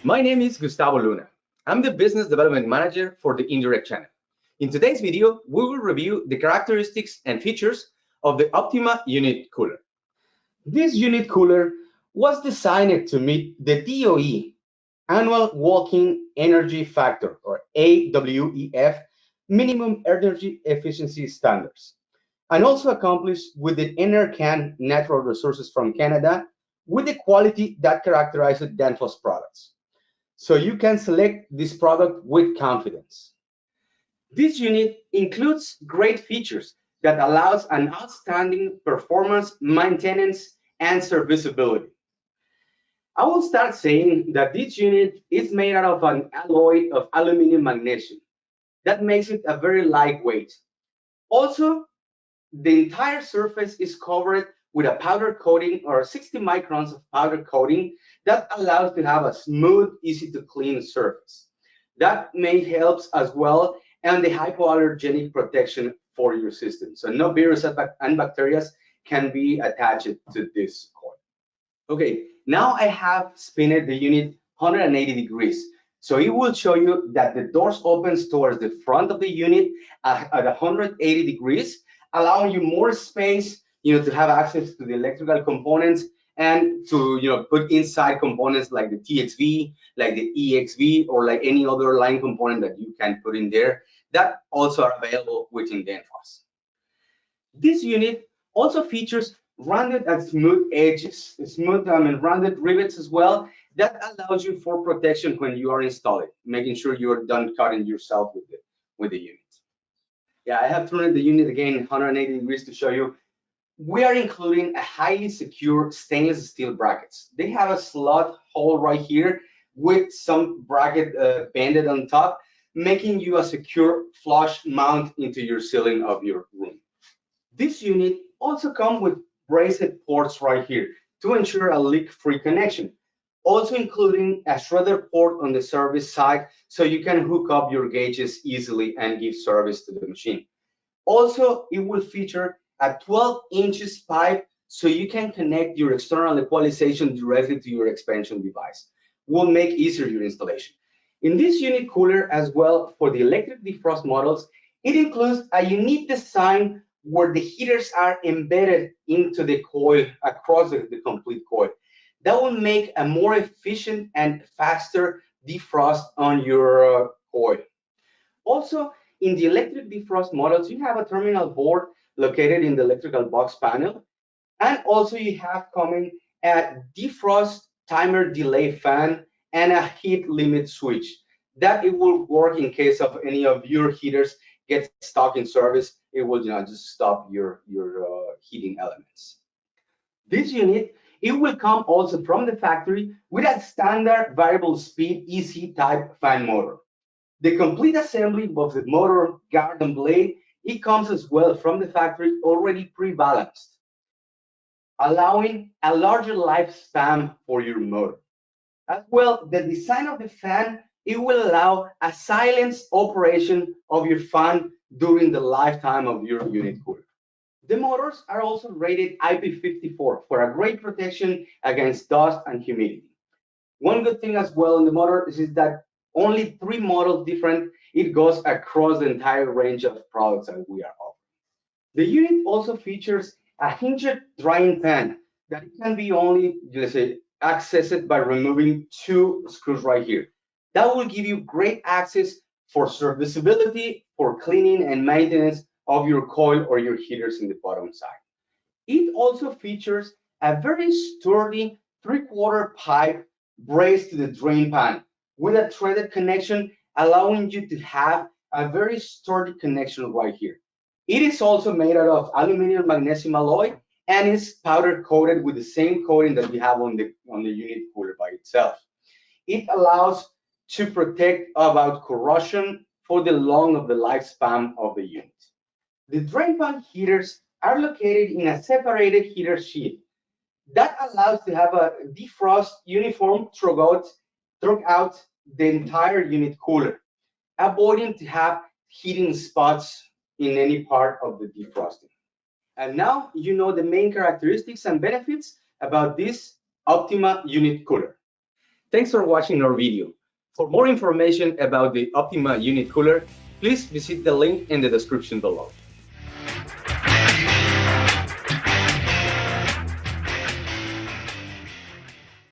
My name is Gustavo Luna. I'm the Business Development Manager for the Indirect channel. In today's video, we will review the characteristics and features of the Optyma Unit Cooler. This unit cooler was designed to meet the DOE Annual Working Energy Factor, or AWEF, minimum energy efficiency standards, and also accomplished with the NRCan natural resources from Canada with the quality that characterizes Danfoss products. So you can select this product with confidence. This unit includes great features that allows an outstanding performance, maintenance, and serviceability. I will start saying that this unit is made out of an alloy of aluminum magnesium. That makes it a very lightweight. Also, the entire surface is covered with a powder coating or 60 microns of powder coating that allows to have a smooth, easy to clean surface. That may helps as well and the hypoallergenic protection for your system. So no virus and bacteria can be attached to this coil. Okay, now I have spinned the unit 180 degrees. So it will show you that the doors opens towards the front of the unit at 180 degrees, allowing you more space, to have access to the electrical components and to, put inside components like the TXV, like the EXV, or like any other line component that you can put in there that also are available within Danfoss. This unit also features rounded and smooth edges, rounded rivets as well. That allows you for protection when you are installing, making sure you're done cutting yourself with the unit. Yeah, I have turned the unit again 180 degrees to show you. We are including a highly secure stainless steel brackets. They have a slot hole right here with some bracket banded on top, making you a secure flush mount into your ceiling of your room. This unit also comes with Brazed ports right here to ensure a leak-free connection, also including a Schrader port on the service side so you can hook up your gauges easily and give service to the machine. Also, it will feature a 12 inches pipe so you can connect your external equalization directly to your expansion device. Will make easier your installation. In this unit cooler as well, for the electric defrost models, it includes a unique design where the heaters are embedded into the coil across the complete coil. That will make a more efficient and faster defrost on your coil. Also, in the electric defrost models, you have a terminal board located in the electrical box panel, and also you have coming a defrost timer delay fan and a heat limit switch. That it will work in case of any of your heaters get stuck in service. It will just stop your heating elements. This unit, it will come also from the factory with a standard variable speed EC type fan motor. The complete assembly of the motor, guard, and blade, it comes as well from the factory already pre-balanced, allowing a larger lifespan for your motor. As well, the design of the fan, it will allow a silenced operation of your fan during the lifetime of your unit cooler. The motors are also rated IP54 for a great protection against dust and humidity. One good thing as well in the motor is that only 3 models different. It goes across the entire range of products that we are offering. The unit also features a hinged drying pan that can be only, let's say, accessed by removing 2 screws right here. That will give you great access for serviceability, for cleaning and maintenance of your coil or your heaters in the bottom side. It also features a very sturdy 3/4 pipe braced to the drain pan with a threaded connection, allowing you to have a very sturdy connection right here. It is also made out of aluminum magnesium alloy and is powder coated with the same coating that we have on the unit cooler by itself. It allows to protect about corrosion for the long of the lifespan of the unit. The drain pan heaters are located in a separated heater sheet that allows to have a defrost uniform throughout the entire unit cooler, avoiding to have heating spots in any part of the defrosting. And now you know the main characteristics and benefits about this Optyma unit cooler. Thanks for watching our video. For more information about the Optyma unit cooler, please visit the link in the description below.